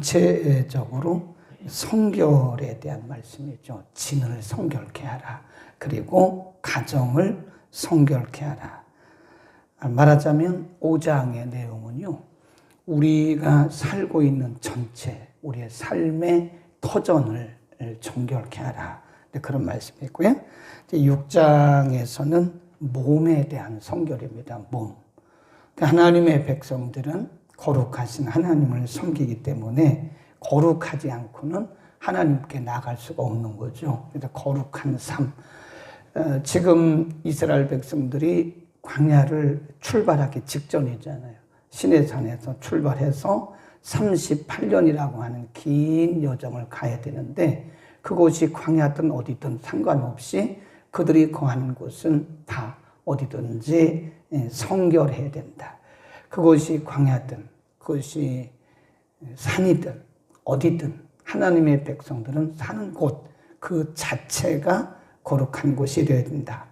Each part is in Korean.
구체적으로 성결에 대한 말씀이죠. 진을 성결케 하라. 그리고 가정을 성결케 하라. 말하자면 5장의 내용은요, 우리가 살고 있는 전체, 우리의 삶의 터전을 정결케 하라. 그런 말씀이고요. 6장에서는 몸에 대한 성결입니다. 몸. 하나님의 백성들은 거룩하신 하나님을 섬기기 때문에 거룩하지 않고는 하나님께 나아갈 수가 없는 거죠. 그래서 거룩한 삶. 지금 이스라엘 백성들이 광야를 출발하기 직전이잖아요. 시내산에서 출발해서 38년이라고 하는 긴 여정을 가야 되는데, 그곳이 광야든 어디든 상관없이 그들이 거하는 곳은 다 어디든지 성결해야 된다. 그곳이 광야든 그것이 산이든 어디든 하나님의 백성들은 사는 곳 그 자체가 거룩한 곳이 되어야 된다.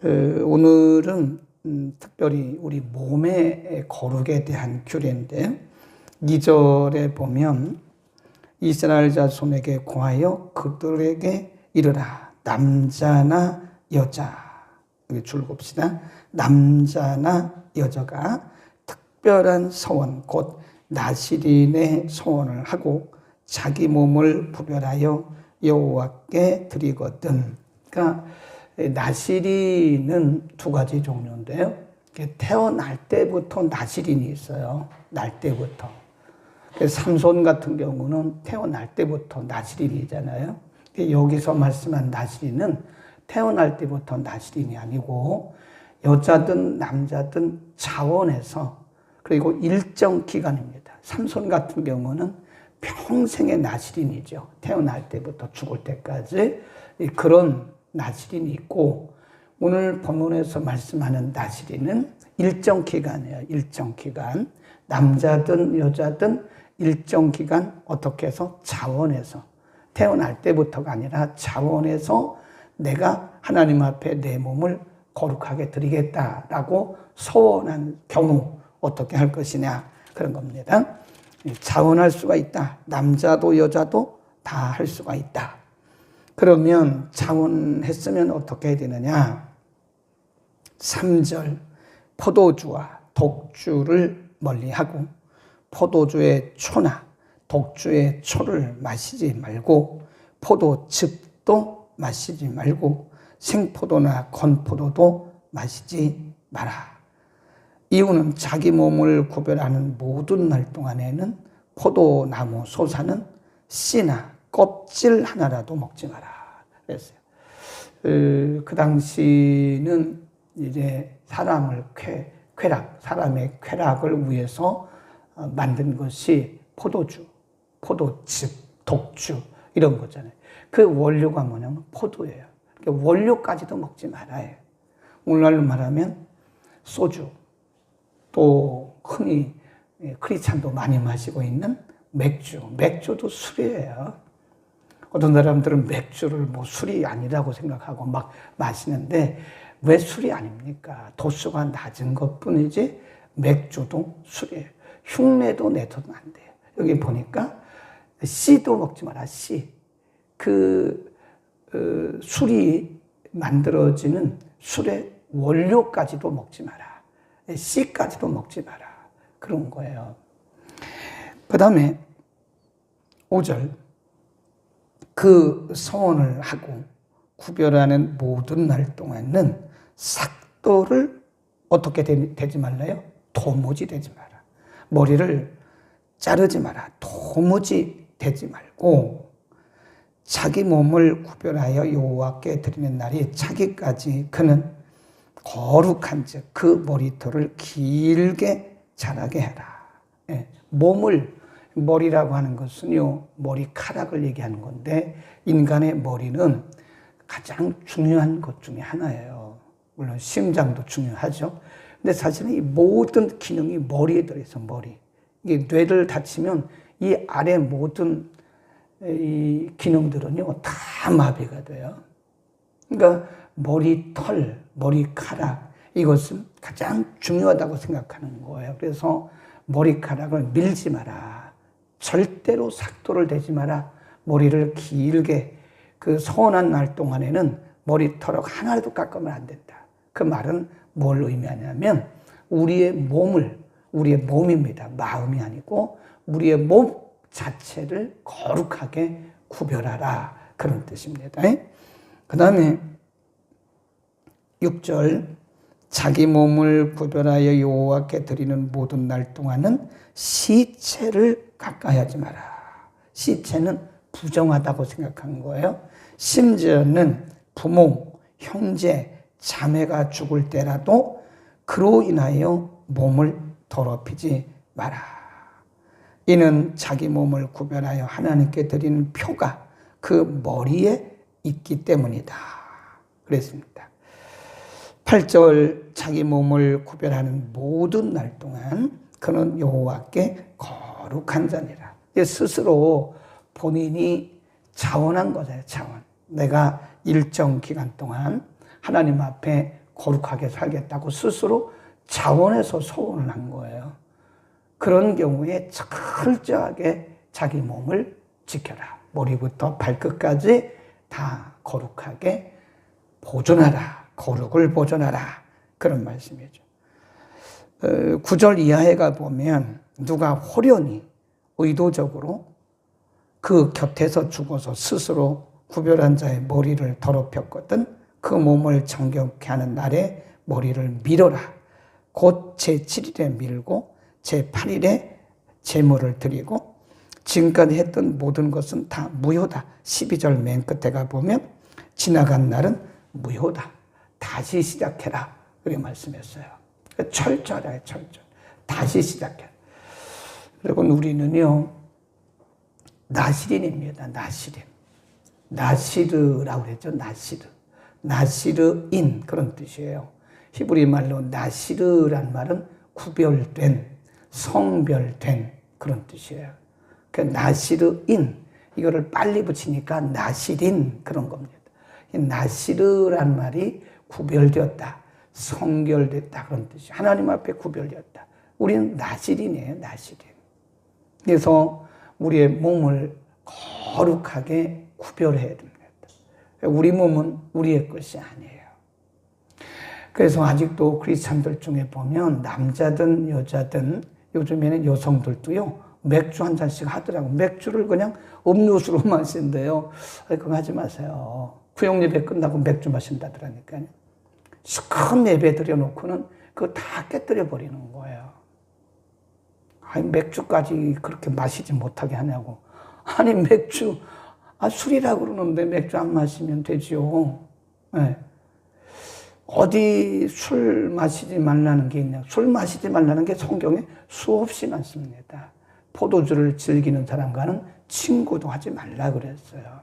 오늘은 특별히 우리 몸의 거룩에 대한 규례인데, 2절에 보면 이스라엘 자손에게 고하여 그들에게 이르라. 남자나 여자, 여기 줄 봅시다. 남자나 여자가 특별한 서원, 곧 나시린의 서원을 하고 자기 몸을 구별하여 여호와께 드리거든. 그러니까 나시린은 두 가지 종류인데요. 태어날 때부터 나시린이 있어요. 날 때부터. 삼손 같은 경우는 태어날 때부터 나시린이잖아요. 여기서 말씀한 나시린은 태어날 때부터 나시린이 아니고 여자든 남자든 자원해서, 그리고 일정 기간입니다. 삼손 같은 경우는 평생의 나시린이죠. 태어날 때부터 죽을 때까지 그런 나시린이 있고, 오늘 본문에서 말씀하는 나시린은 일정 기간이에요. 일정 기간. 남자든 여자든 일정 기간 어떻게 해서 자원해서, 태어날 때부터가 아니라 자원해서 내가 하나님 앞에 내 몸을 거룩하게 드리겠다라고 서원한 경우 어떻게 할 것이냐, 그런 겁니다. 자원할 수가 있다. 남자도 여자도 다 할 수가 있다. 그러면 자원했으면 어떻게 해야 되느냐? 3절, 포도주와 독주를 멀리하고 포도주의 초나 독주의 초를 마시지 말고 포도즙도 마시지 말고 생포도나 건포도도 마시지 마라. 이유는 자기 몸을 구별하는 모든 날 동안에는 포도나무 소사는 씨나 껍질 하나라도 먹지 마라 그랬어요. 그 당시는 이제 사람의 쾌락을 위해서 만든 것이 포도주, 포도즙, 독주 이런 거잖아요. 그 원료가 뭐냐면 포도예요. 그러니까 원료까지도 먹지 말아요. 오늘날로 말하면 소주, 또 흔히 크리스찬도 많이 마시고 있는 맥주도 술이에요. 어떤 사람들은 맥주를 뭐 술이 아니라고 생각하고 막 마시는데, 왜 술이 아닙니까? 도수가 낮은 것뿐이지 맥주도 술이에요. 흉내도 내서는 안 돼요. 여기 보니까 씨도 먹지 마라. 씨. 술이 만들어지는 술의 원료까지도 먹지 마라. 씨까지도 먹지 마라. 그런 거예요. 그 다음에 5절, 그 서원을 하고 구별하는 모든 날 동안은 삭도를 어떻게 되지 말라요? 도무지 되지 마라. 머리를 자르지 마라. 도무지 되지 말고 자기 몸을 구별하여 여호와께 드리는 날이 차기까지 그는 거룩한 즉 그 머리털을 길게 자라게 해라. 머리라고 하는 것은요, 머리카락을 얘기하는 건데, 인간의 머리는 가장 중요한 것 중에 하나예요. 물론 심장도 중요하죠. 근데 사실은 이 모든 기능이 머리에 들어있어. 이게 뇌를 다치면 이 아래 모든 이 기능들은요 다 마비가 돼요. 그러니까 머리털, 머리카락, 이것은 가장 중요하다고 생각하는 거예요. 그래서 머리카락을 밀지 마라. 절대로 삭도를 대지 마라. 머리를 길게 그 서원한 날 동안에는 머리털을 하나라도 깎으면 안 된다. 그 말은 뭘 의미하냐면 우리의 몸입니다. 마음이 아니고 우리의 몸 자체를 거룩하게 구별하라. 그런 뜻입니다. 그 다음에 6절 자기 몸을 구별하여 여호와께 드리는 모든 날 동안은 시체를 가까이 하지 마라. 시체는 부정하다고 생각한 거예요. 심지어는 부모, 형제, 자매가 죽을 때라도 그로 인하여 몸을 더럽히지 마라. 이는 자기 몸을 구별하여 하나님께 드리는 표가 그 머리에 있기 때문이다. 그랬습니다. 8절 자기 몸을 구별하는 모든 날 동안 그는 여호와께 거룩한 자니라. 스스로 본인이 자원한 거잖아요. 자원. 내가 일정 기간 동안 하나님 앞에 거룩하게 살겠다고 스스로 자원해서 소원을 한 거예요. 그런 경우에 철저하게 자기 몸을 지켜라. 머리부터 발끝까지 다 거룩하게 보존하라. 거룩을 보존하라. 그런 말씀이죠. 9절 이하에 가보면 누가 호련히 의도적으로 그 곁에서 죽어서 스스로 구별한 자의 머리를 더럽혔거든 그 몸을 정결케 하는 날에 머리를 밀어라. 곧 제7일에 밀고 제8일에 제물을 드리고 지금까지 했던 모든 것은 다 무효다. 12절 맨 끝에 가보면 지나간 날은 무효다. 다시 시작해라. 그렇게 말씀했어요. 철저하게 철저. 다시 시작해라. 여러분 우리는요 나시린입니다. 나시린. 나시르라고 그랬죠. 나시르. 나시르인 그런 뜻이에요. 히브리 말로 나시르란 말은 구별된, 성별된 그런 뜻이에요. 그 나시르인 이거를 빨리 붙이니까 나시린 그런 겁니다. 나시르란 말이 구별되었다, 성결됐다 그런 뜻이에요. 하나님 앞에 구별되었다. 우리는 나시린이에요. 나시린. 그래서 우리의 몸을 거룩하게 구별해야 됩니다. 우리 몸은 우리의 것이 아니에요. 그래서 아직도 크리스찬들 중에 보면 남자든 여자든 요즘에는 여성들도요 맥주 한 잔씩 하더라고요. 맥주를 그냥 음료수로 마신대요. 그거 하지 마세요. 구역 예배 끝나고 맥주 마신다더라니까요. 큰 예배 드려놓고는 그거 다 깨뜨려 버리는 거예요. 아니 맥주까지 그렇게 마시지 못하게 하냐고. 아니 맥주 술이라고 그러는데 맥주 안 마시면 되지요. 네. 어디 술 마시지 말라는 게 있냐. 술 마시지 말라는 게 성경에 수없이 많습니다. 포도주를 즐기는 사람과는 친구도 하지 말라 그랬어요.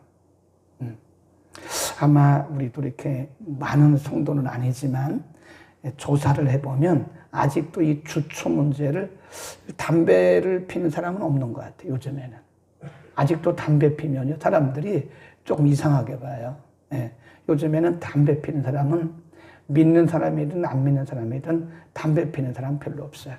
아마 우리도 이렇게 많은 성도는 아니지만 조사를 해보면 아직도 이 주초 문제를 담배를 피는 사람은 없는 것 같아요. 요즘에는. 아직도 담배 피면요 사람들이 조금 이상하게 봐요. 예. 요즘에는 담배 피는 사람은 믿는 사람이든 안 믿는 사람이든 담배 피는 사람 별로 없어요.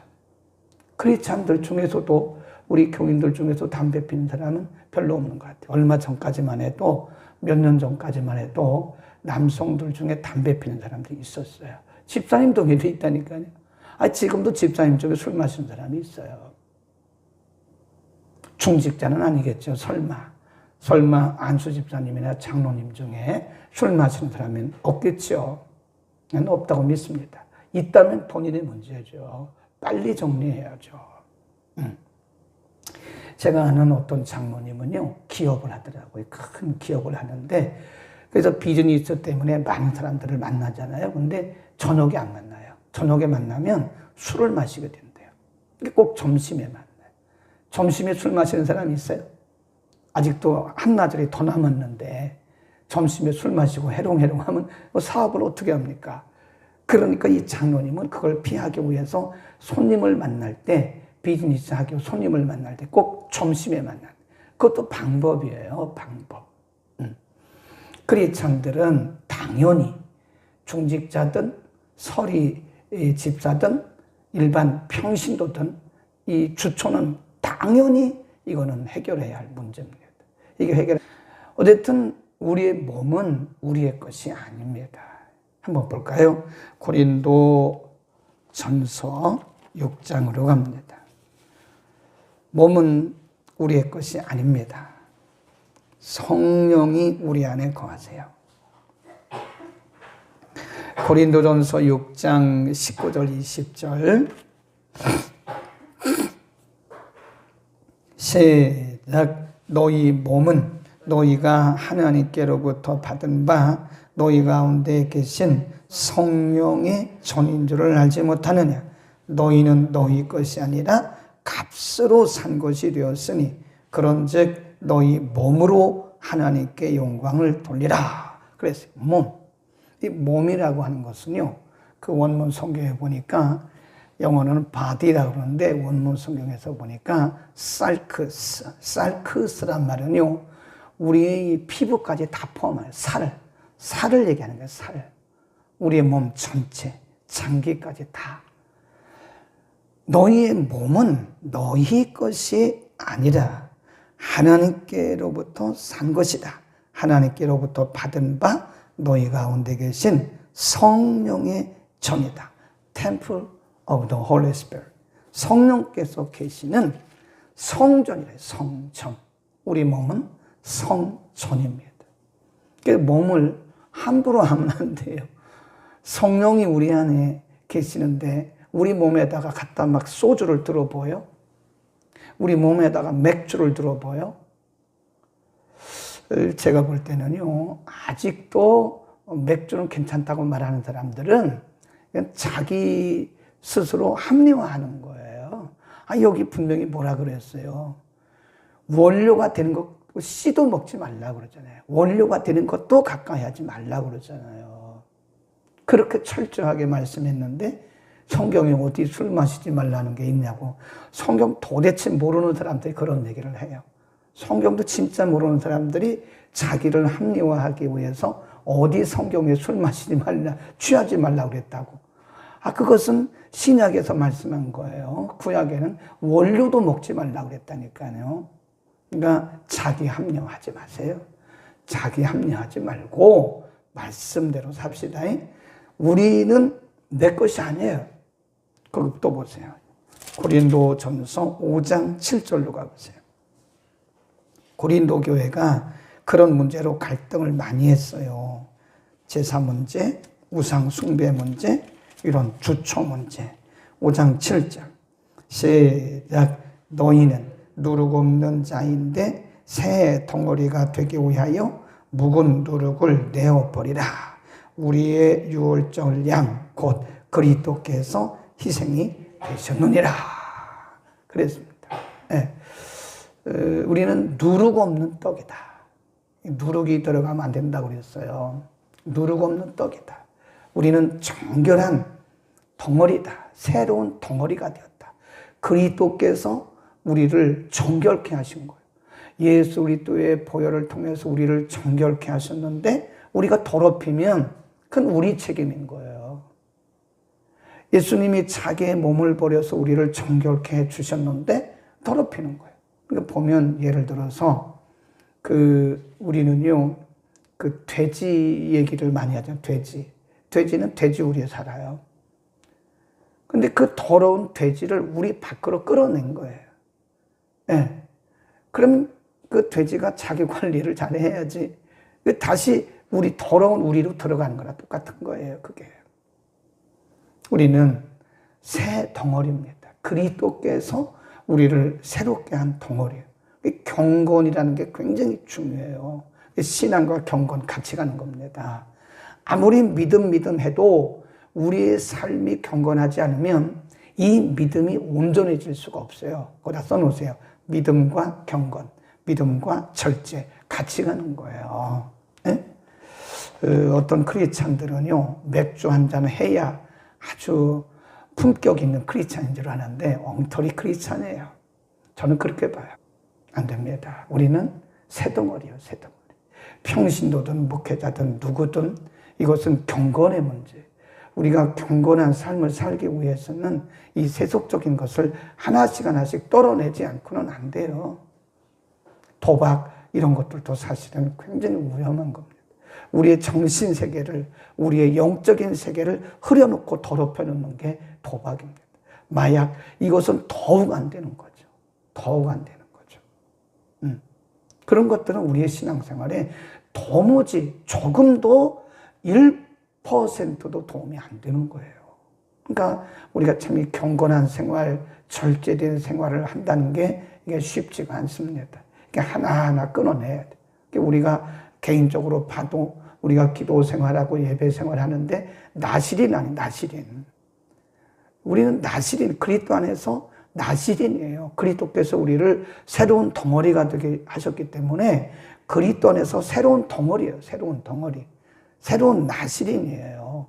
크리스찬들 중에서도 우리 교인들 중에서 담배 피는 사람은 별로 없는 것 같아요. 얼마 전까지만 해도 몇 년 전까지만 해도 남성들 중에 담배 피는 사람들이 있었어요. 집사님 동에도 있다니까요. 지금도 집사님 쪽에 술 마시는 사람이 있어요. 중직자는 아니겠죠. 설마 안수 집사님이나 장로님 중에 술 마시는 사람은 없겠죠. 난 없다고 믿습니다. 있다면 본인의 문제죠. 빨리 정리해야죠. 제가 아는 어떤 장로님은요 기업을 하더라고요. 큰 기업을 하는데 그래서 비즈니스 때문에 많은 사람들을 만나잖아요. 근데 저녁에 안 만나요. 저녁에 만나면 술을 마시게 된대요. 꼭 점심에 만나요. 점심에 술 마시는 사람이 있어요? 아직도 한나절이 더 남았는데 점심에 술 마시고 해롱해롱 하면 사업을 어떻게 합니까? 그러니까 이 장로님은 그걸 피하기 위해서 손님을 만날 때 비즈니스 하기 손님을 만날 때 꼭 점심에 만나요. 그것도 방법이에요. 방법. 크리스찬들은 당연히 중직자든 서리 집사든 일반 평신도든 이 주초는 당연히 이거는 해결해야 할 문제입니다. 이게 어쨌든 우리의 몸은 우리의 것이 아닙니다. 한번 볼까요? 고린도 전서 6장으로 갑니다. 몸은 우리의 것이 아닙니다. 성령이 우리 안에 거하세요. 고린도전서 6장 19절 20절 시작. 너희 몸은 너희가 하나님께로부터 받은 바 너희 가운데 계신 성령의 전인 줄을 알지 못하느냐. 너희는 너희 것이 아니라 값으로 산 것이 되었으니 그런즉 너희 몸으로 하나님께 영광을 돌리라. 그래서 몸. 이 몸이라고 하는 것은요, 그 원문 성경에 보니까 영어로는 body라고 그러는데 원문 성경에서 보니까 살크스란 말은요, 우리의 피부까지 다 포함해요. 살을 얘기하는 거예요. 살. 우리의 몸 전체, 장기까지 다. 너희의 몸은 너희 것이 아니라 하나님께로부터 산 것이다. 하나님께로부터 받은 바 너희 가운데 계신 성령의 전이다. Temple of the Holy Spirit. 성령께서 계시는 성전이래요. 성전. 우리 몸은 성전입니다. 그래서 몸을 함부로 하면 안 돼요. 성령이 우리 안에 계시는데 우리 몸에다가 갖다 막 소주를 들어보여? 우리 몸에다가 맥주를 들어보여? 제가 볼 때는요, 아직도 맥주는 괜찮다고 말하는 사람들은 자기 스스로 합리화하는 거예요. 여기 분명히 뭐라 그랬어요. 원료가 되는 것, 씨도 먹지 말라고 그러잖아요. 원료가 되는 것도 가까이 하지 말라고 그러잖아요. 그렇게 철저하게 말씀했는데 성경에 어디 술 마시지 말라는 게 있냐고. 성경 도대체 모르는 사람들이 그런 얘기를 해요. 성경도 진짜 모르는 사람들이 자기를 합리화하기 위해서 어디 성경에 술 마시지 말라, 취하지 말라고 그랬다고. 그것은 신약에서 말씀한 거예요. 구약에는 원료도 먹지 말라고 그랬다니까요. 그러니까 자기 합리화하지 마세요. 자기 합리화하지 말고 말씀대로 삽시다. 우리는 내 것이 아니에요. 거기 또 보세요. 고린도 전서 5장 7절로 가보세요. 고린도 교회가 그런 문제로 갈등을 많이 했어요. 제사 문제, 우상 숭배 문제, 이런 주초 문제. 5장 7절 시작. 너희는 누룩 없는 자인데 새 덩어리가 되기 위하여 묵은 누룩을 내어버리라. 우리의 유월절 양 곧 그리스도께서 희생이 되셨느니라. 그랬습니다. 네. 우리는 누룩 없는 떡이다. 누룩이 들어가면 안 된다고 그랬어요. 누룩 없는 떡이다. 우리는 정결한 덩어리다. 새로운 덩어리가 되었다. 그리스도께서 우리를 정결케 하신 거예요. 예수 그리스도의 보혈을 통해서 우리를 정결케 하셨는데 우리가 더럽히면 그건 우리 책임인 거예요. 예수님이 자기의 몸을 버려서 우리를 정결케 해주셨는데 더럽히는 거예요. 그러니까 보면 예를 들어서 우리는요 돼지 얘기를 많이 하죠. 돼지는 돼지우리에 살아요. 근데 그 더러운 돼지를 우리 밖으로 끌어낸 거예요. 네. 그럼 그 돼지가 자기 관리를 잘 해야지. 다시 우리 더러운 우리로 들어가는 거랑 똑같은 거예요. 그게. 우리는 새 덩어리입니다. 그리스도께서 우리를 새롭게 한 덩어리예요. 경건이라는 게 굉장히 중요해요. 신앙과 경건 같이 가는 겁니다. 아무리 믿음 해도 우리의 삶이 경건하지 않으면 이 믿음이 온전해질 수가 없어요. 거기다 써놓으세요. 믿음과 경건, 믿음과 절제 같이 가는 거예요. 네? 어떤 크리스찬들은요, 맥주 한 잔 해야 아주 품격 있는 크리스찬인 줄 아는데 엉터리 크리스찬이에요. 저는 그렇게 봐요. 안 됩니다. 우리는 새덩어리요, 새덩어리. 평신도든 목회자든 누구든 이것은 경건의 문제. 우리가 경건한 삶을 살기 위해서는 이 세속적인 것을 하나씩 떨어내지 않고는 안 돼요. 도박 이런 것들도 사실은 굉장히 위험한 겁니다. 우리의 정신 세계를, 우리의 영적인 세계를 흐려놓고 더럽혀 놓는 게 도박입니다. 마약, 이것은 더욱 안 되는 거죠. 더욱 안 되는 거죠. 그런 것들은 우리의 신앙생활에 도무지 조금도 1%도 도움이 안 되는 거예요. 그러니까 우리가 참 경건한 생활, 절제된 생활을 한다는 게 이게 쉽지가 않습니다. 이게 하나하나 끊어내야 돼. 우리가 개인적으로 봐도 우리가 기도 생활하고 예배 생활하는데 나실인 아니 나실인. 우리는 나실인, 그리스도 안에서 나실인이에요. 그리스도께서 우리를 새로운 덩어리가 되게 하셨기 때문에 그리스도 안에서 새로운 덩어리예요. 새로운 덩어리. 새로운 나실인이에요.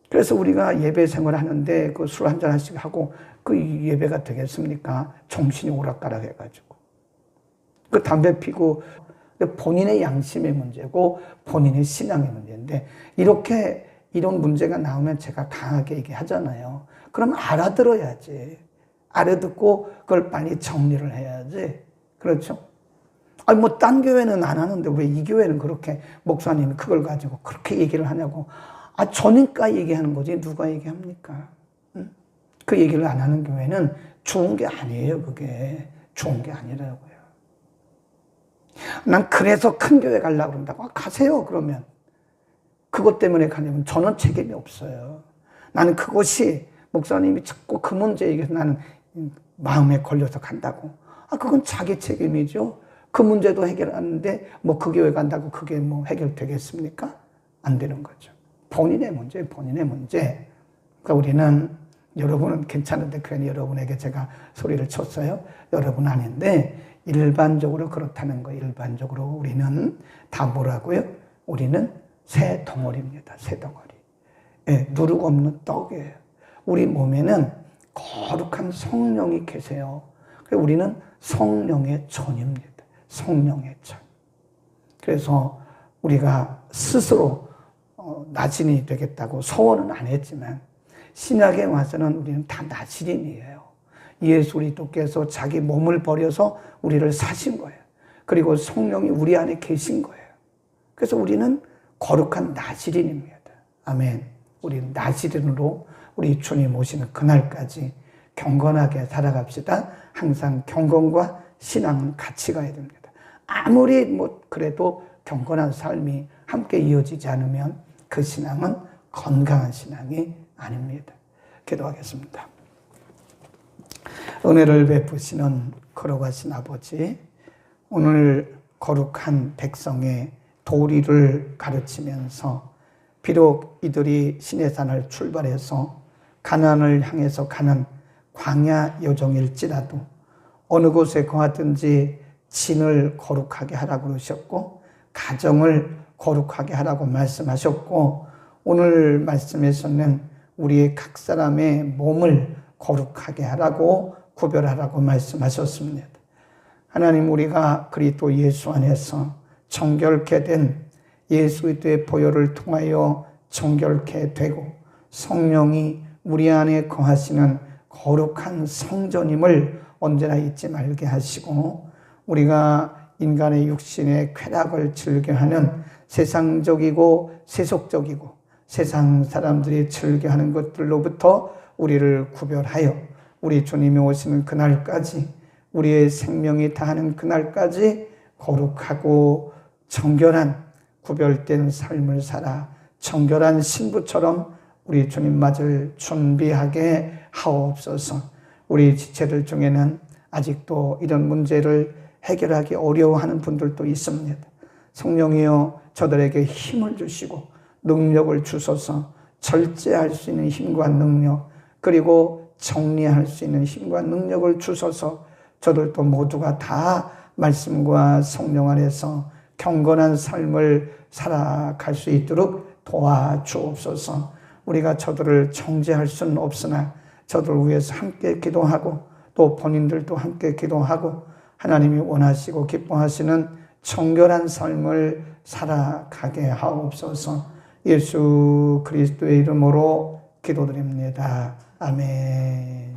그래서 우리가 예배 생활하는데 그 술 한잔 하씩 하고 그 예배가 되겠습니까? 정신이 오락가락 해가지고. 그 담배 피고 본인의 양심의 문제고 본인의 신앙의 문제인데 이렇게 이런 문제가 나오면 제가 강하게 얘기하잖아요. 그럼 알아들어야지. 알아듣고 그걸 빨리 정리를 해야지. 그렇죠? 아니 뭐 딴 교회는 안 하는데 왜 이 교회는 그렇게 목사님이 그걸 가지고 그렇게 얘기를 하냐고. 아, 저니까 얘기하는 거지 누가 얘기합니까? 응? 그 얘기를 안 하는 교회는 좋은 게 아니에요. 그게 좋은 게 아니라고요. 난 그래서 큰 교회 가려고 그런다고. 아, 가세요 그러면. 그것 때문에 가냐면 저는 책임이 없어요. 나는 그것이 목사님이 자꾸 그 문제 얘기해서 나는 마음에 걸려서 간다고. 아, 그건 자기 책임이죠. 그 문제도 해결하는데 뭐 그 교회 간다고 그게 뭐 해결되겠습니까? 안 되는 거죠. 본인의 문제, 본인의 문제. 그러니까 우리는, 여러분은 괜찮은데 괜히 여러분에게 제가 소리를 쳤어요. 여러분 아닌데 일반적으로 그렇다는 거예요. 일반적으로 우리는 다 뭐라고요? 우리는 새 덩어리입니다. 새 덩어리. 예, 누룩 없는 떡이에요. 우리 몸에는 거룩한 성령이 계세요. 우리는 성령의 전입니다. 성령의 전. 그래서 우리가 스스로 나신이 되겠다고 소원은 안 했지만 신약에 와서는 우리는 다 나신인이에요. 예수 그리스도께서 자기 몸을 버려서 우리를 사신 거예요. 그리고 성령이 우리 안에 계신 거예요. 그래서 우리는 거룩한 나실인입니다. 아멘. 우리는 나실인으로 우리 주님 오시는 그날까지 경건하게 살아갑시다. 항상 경건과 신앙은 같이 가야 됩니다. 아무리 뭐 그래도 경건한 삶이 함께 이어지지 않으면 그 신앙은 건강한 신앙이 아닙니다. 기도하겠습니다. 은혜를 베푸시는 거룩하신 아버지, 오늘 거룩한 백성의 도리를 가르치면서 비록 이들이 시내산을 출발해서 가나안을 향해서 가는 광야 여정일지라도 어느 곳에 거하든지 진을 거룩하게 하라고 그러셨고 가정을 거룩하게 하라고 말씀하셨고 오늘 말씀에서는 우리의 각 사람의 몸을 거룩하게 하라고 구별하라고 말씀하셨습니다. 하나님, 우리가 그리스도 예수 안에서 정결케 된 예수 그리스도의 보혈을 통하여 정결케 되고 성령이 우리 안에 거하시는 거룩한 성전임을 언제나 잊지 말게 하시고 우리가 인간의 육신의 쾌락을 즐겨하는 세상적이고 세속적이고 세상 사람들이 즐겨하는 것들로부터 우리를 구별하여 우리 주님이 오시는 그날까지 우리의 생명이 다하는 그날까지 거룩하고 정결한 구별된 삶을 살아 정결한 신부처럼 우리 주님 맞을 준비하게 하옵소서. 우리 지체들 중에는 아직도 이런 문제를 해결하기 어려워하는 분들도 있습니다. 성령이여 저들에게 힘을 주시고 능력을 주소서. 절제할 수 있는 힘과 능력 그리고 정리할 수 있는 힘과 능력을 주소서. 저들도 모두가 다 말씀과 성령 안에서 경건한 삶을 살아갈 수 있도록 도와주옵소서. 우리가 저들을 정죄할 수는 없으나 저들을 위해서 함께 기도하고 또 본인들도 함께 기도하고 하나님이 원하시고 기뻐하시는 정결한 삶을 살아가게 하옵소서. 예수 그리스도의 이름으로 기도드립니다. 아멘.